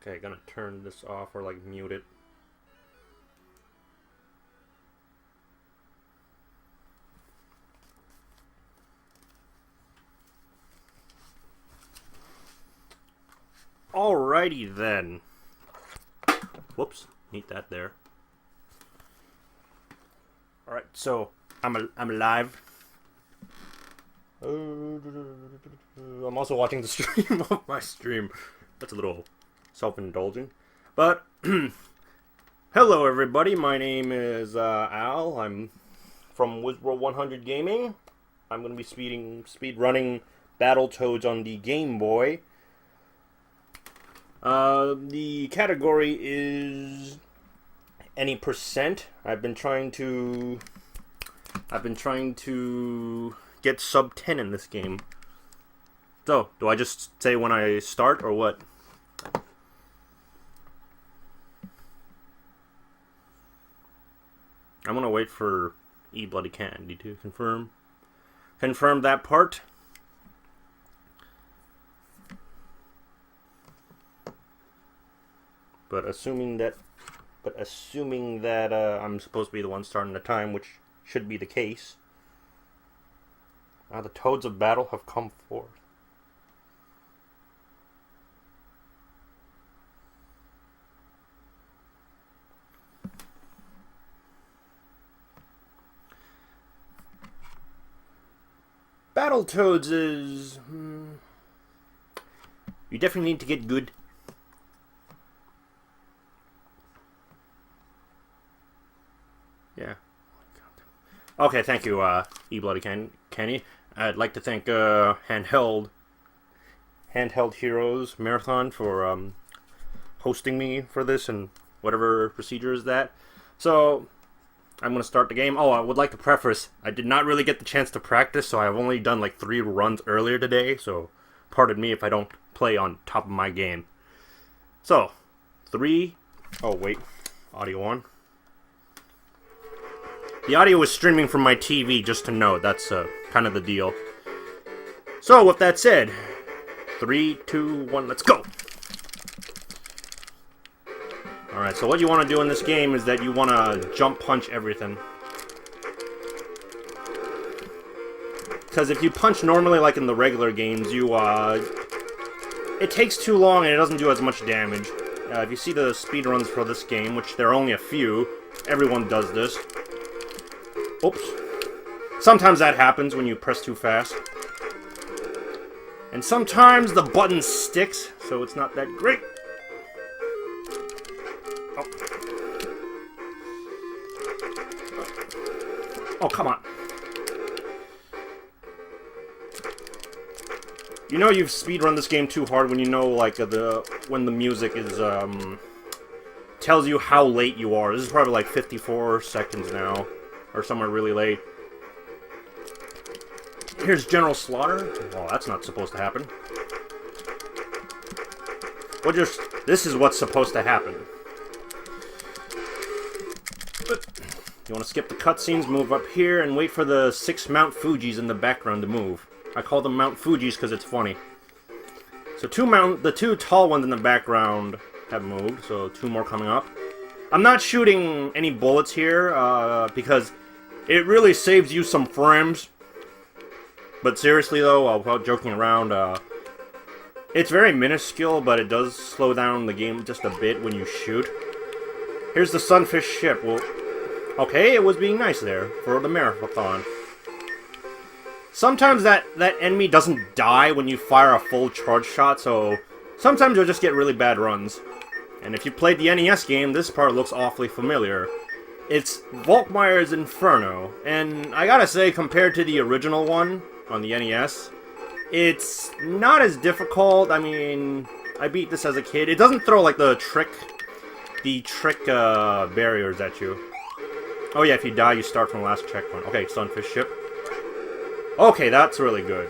Okay, gonna turn this off or like mute it. Alrighty then. Whoops, need that there. Alright, so I'm alive. I'm also watching the stream of my stream. That's a little self-indulgent. But, hello everybody, my name is Al. I'm from wizwar100gaming. I'm going to be speed running Battletoads on the Game Boy. The category is any percent. I've been trying to get sub 10 in this game. So, do I just say when I start or what? I'm gonna wait for E Bloody Candy to confirm that part. But assuming that I'm supposed to be the one starting the time, which should be the case. Now the Toads of Battle have come forth. Battletoads is... you definitely need to get good. Yeah. Okay, thank you, E Bloody Candy. I'd like to thank Handheld Heroes Marathon for hosting me for this and whatever procedure is that. So I'm gonna start the game. Oh, I would like to preface, I did not really get the chance to practice, so I've only done like 3 runs earlier today, so pardon me if I don't play on top of my game. So, 3... oh wait, audio on. The audio is streaming from my TV, just to note. That's kind of the deal. So, with that said, 3, 2, 1, let's go! Alright, so what you want to do in this game is that you want to jump punch everything. Because if you punch normally like in the regular games, it takes too long and it doesn't do as much damage. If you see the speedruns for this game, which there are only a few, everyone does this. Oops. Sometimes that happens when you press too fast. And sometimes the button sticks, so it's not that great. Oh, come on. You know you've speedrun this game too hard when you know, like, when the music is, tells you how late you are. This is probably like 54 seconds now. Or somewhere really late. Here's General Slaughter. Oh, that's not supposed to happen. This is what's supposed to happen. You want to skip the cutscenes, move up here, and wait for the 6 Mount Fujis in the background to move. I call them Mount Fujis because it's funny. So the 2 tall ones in the background have moved, so 2 more coming up. I'm not shooting any bullets here, because it really saves you some frames. But seriously though, without joking around, it's very minuscule, but it does slow down the game just a bit when you shoot. Here's the Sunfish ship. Well, okay, it was being nice there for the marathon. Sometimes that enemy doesn't die when you fire a full charge shot, so sometimes you'll just get really bad runs. And if you played the NES game, this part looks awfully familiar. It's Volkmeyer's Inferno, and I gotta say, compared to the original one on the NES, it's not as difficult. I mean, I beat this as a kid. It doesn't throw, like, the trick barriers at you. Oh yeah, if you die, you start from the last checkpoint. Okay, Sunfish ship. Okay, that's really good.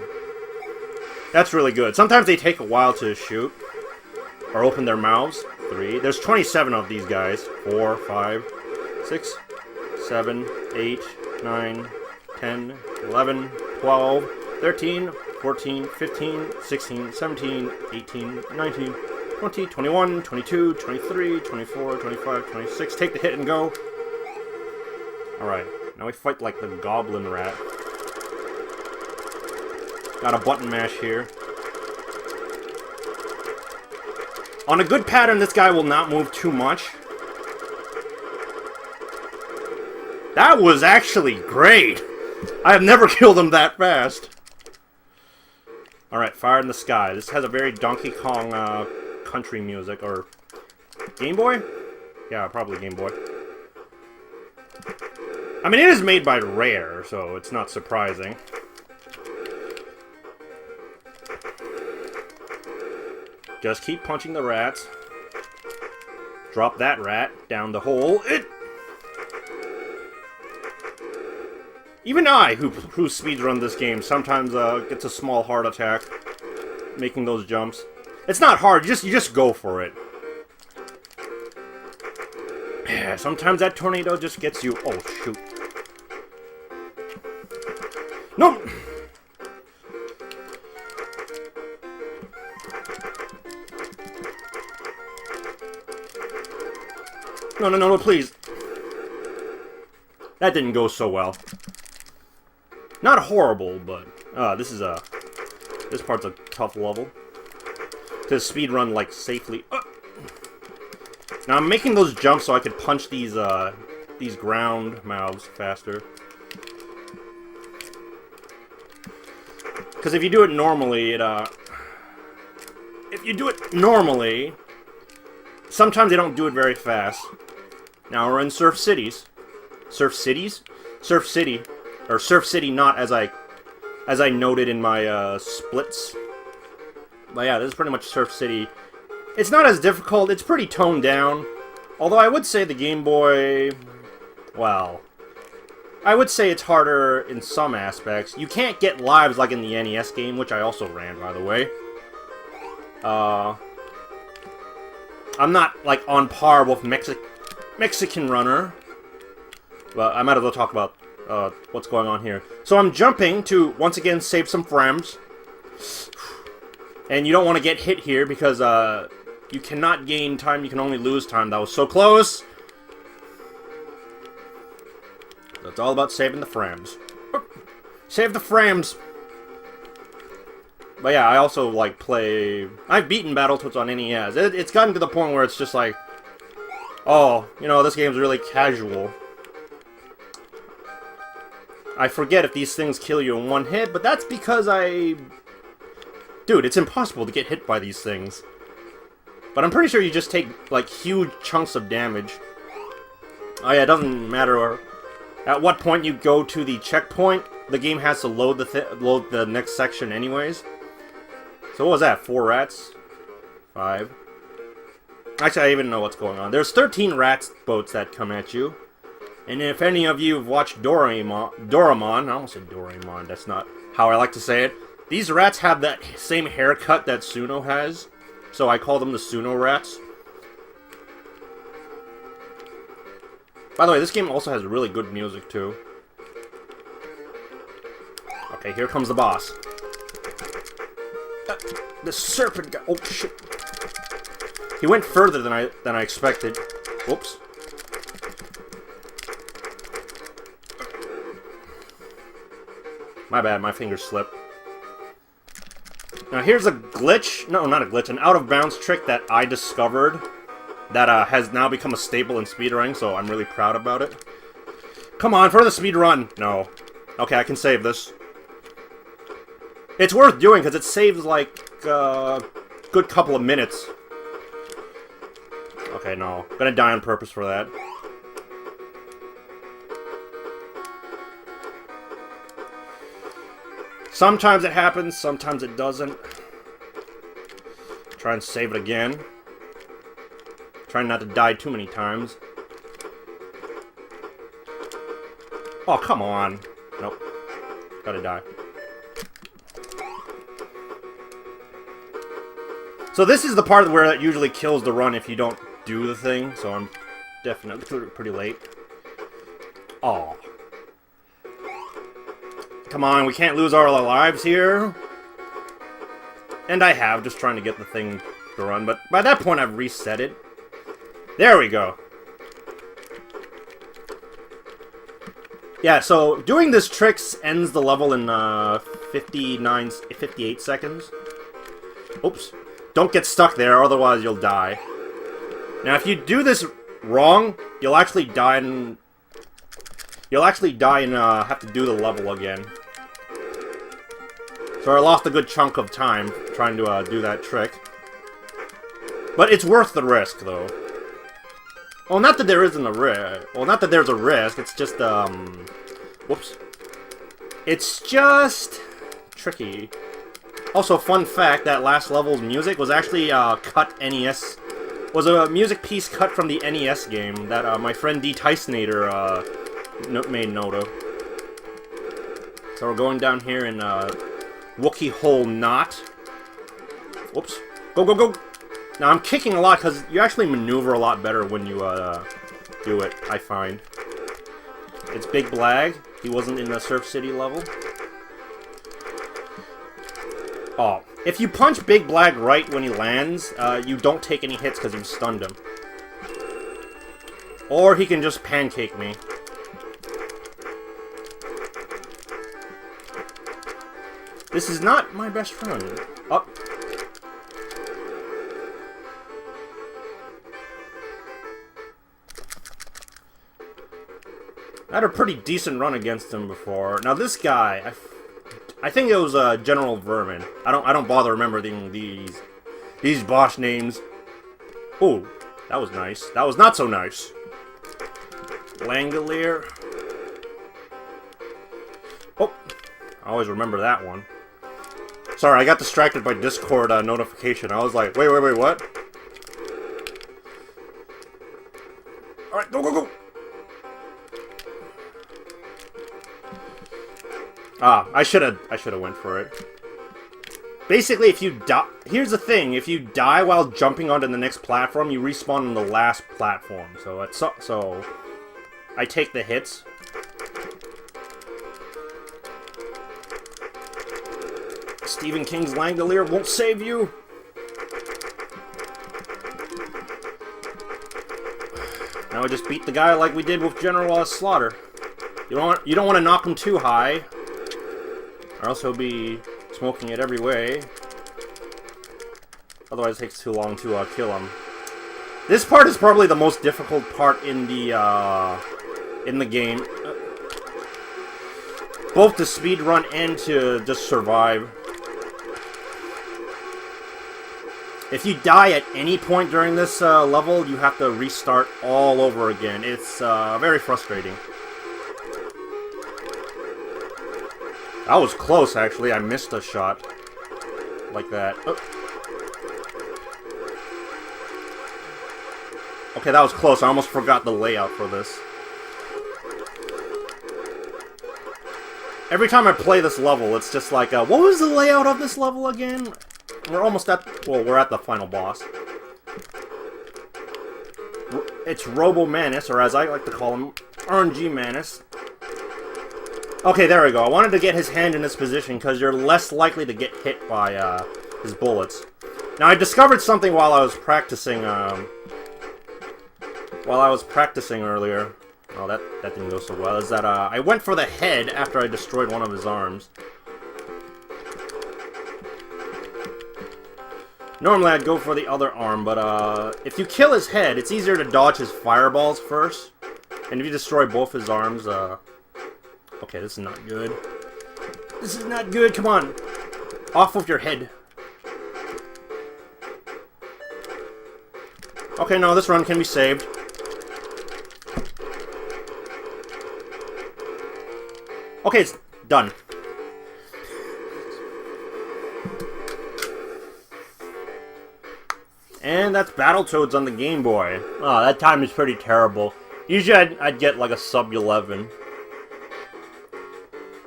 That's really good. Sometimes they take a while to shoot. Or open their mouths. 3. There's 27 of these guys. 4, 5, 6, 7, 8, 9, 10, 11, 12, 13, 14, 15, 16, 17, 18, 19, 20, 21, 22, 23, 24, 25, 26. Take the hit and go. Alright, now we fight like the goblin rat. Got a button mash here. On a good pattern, this guy will not move too much. That was actually great! I have never killed him that fast. Alright, Fire in the Sky. This has a very Donkey Kong country music, or Game Boy? Yeah, probably Game Boy. I mean, it is made by Rare, so it's not surprising. Just keep punching the rats. Drop that rat down the hole. Even I, who speedrun this game, sometimes gets a small heart attack making those jumps. It's not hard, you just go for it. Yeah, sometimes that tornado just gets you. Oh, shoot. Nope! No, no, no, no, please. That didn't go so well. Not horrible, but this part's a tough level to speedrun like safely. Now I'm making those jumps so I could punch these ground mouths faster. Because if you do it normally, sometimes they don't do it very fast. Now we're in Surf Cities. Surf Cities? Surf City. Or Surf City not, as I noted in my splits. But yeah, this is pretty much Surf City. It's not as difficult, it's pretty toned down. Although I would say the Game Boy... Well... I would say it's harder in some aspects. You can't get lives like in the NES game, which I also ran, by the way. I'm not, like, on par with Mexican Runner. But I might as well talk about what's going on here. So I'm jumping to, once again, save some frames. And you don't want to get hit here because you cannot gain time, you can only lose time. That was so close! So it's all about saving the frames. Save the frames! But yeah, I also, like, play... I've beaten Battletoads on NES. It's gotten to the point where it's just like... Oh, you know, this game's really casual. I forget if these things kill you in one hit, but that's because Dude, it's impossible to get hit by these things. But I'm pretty sure you just take, like, huge chunks of damage. Oh yeah, it doesn't matter at what point you go to the checkpoint. The game has to load the next section anyways. So what was that? 4 rats? 5? Actually, I even know what's going on. There's 13 rat boats that come at you. And if any of you have watched Doraemon, I almost said Doraemon, that's not how I like to say it. These rats have that same haircut that Suno has. So I call them the Suno rats. By the way, this game also has really good music, too. Okay, here comes the boss. The serpent guy. Oh, shit. He went further than I expected. Whoops. My bad, my fingers slipped. Now here's a glitch. No, not a glitch. An out-of-bounds trick that I discovered that has now become a staple in speedrunning, so I'm really proud about it. Come on, for the speedrun! No. Okay, I can save this. It's worth doing, because it saves, like, a good couple of minutes. Okay, no. I'm gonna die on purpose for that. Sometimes it happens, sometimes it doesn't. Try and save it again. Trying not to die too many times. Oh, come on. Nope. Gotta die. So this is the part where it usually kills the run if you don't do the thing, so I'm definitely pretty late. Oh. Come on, we can't lose our lives here. And I have, just trying to get the thing the run, but by that point I've reset it. There we go. Yeah, so doing this trick ends the level in 58 seconds. Oops. Don't get stuck there, otherwise you'll die. Now, if you do this wrong, you'll actually die and have to do the level again. So I lost a good chunk of time trying to do that trick. But it's worth the risk, though. Well, not that there isn't a risk. Well, not that there's a risk. It's just, whoops. It's just tricky. Also, fun fact, that last level's music was actually, cut NES. Was a music piece cut from the NES game that, my friend D. Tysonator, made note of. So we're going down here in, Wookiee Hole Knot. Whoops. Go, go, go! Now, I'm kicking a lot, because you actually maneuver a lot better when you, do it, I find. It's Big Blag. He wasn't in the Surf City level. Oh. If you punch Big Blag right when he lands, you don't take any hits because you've stunned him. Or he can just pancake me. This is not my best friend. Up. I had a pretty decent run against him before. Now this guy, I think it was General Vermin. I don't bother remembering these boss names. Oh, that was nice. That was not so nice. Langolier. Oh, I always remember that one. Sorry, I got distracted by Discord notification. I was like, wait, what? Alright, go, go, go! Ah, I should have went for it. Basically, if you die... Here's the thing, if you die while jumping onto the next platform, you respawn on the last platform. So I take the hits. Stephen King's Langolier won't save you! Now we just beat the guy like we did with General Slaughter. You don't want to knock him too high, or else he'll be smoking it every way. Otherwise it takes too long to kill him. This part is probably the most difficult part in the game. Both to speedrun and to just survive. If you die at any point during this level, you have to restart all over again. It's very frustrating. That was close, actually. I missed a shot. Like that. Oh. Okay, that was close. I almost forgot the layout for this. Every time I play this level, it's just like, what was the layout of this level again? We're almost at... Well, we're at the final boss. It's Robo Manus, or as I like to call him, RNG Manus. Okay, there we go. I wanted to get his hand in this position, because you're less likely to get hit by his bullets. Now, I discovered something while I was practicing, earlier. Oh, that didn't go so well. Is that, I went for the head after I destroyed one of his arms. Normally I'd go for the other arm, but if you kill his head, it's easier to dodge his fireballs first. And if you destroy both his arms, okay, this is not good. This is not good, come on! Off with your head. Okay, no, this run can be saved. Okay, it's done. And that's Battletoads on the Game Boy. Oh, that time is pretty terrible. Usually I'd get like a sub 11.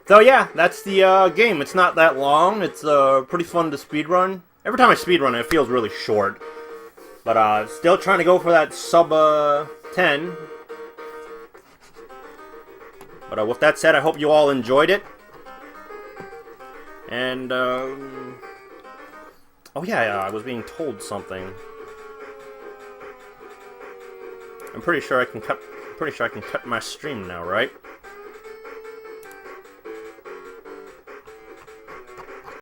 So yeah, that's the game. It's not that long. It's pretty fun to speedrun. Every time I speedrun it feels really short. But still trying to go for that sub 10. But with that said, I hope you all enjoyed it. And Oh yeah, I was being told something. I'm pretty sure I can cut my stream now, right?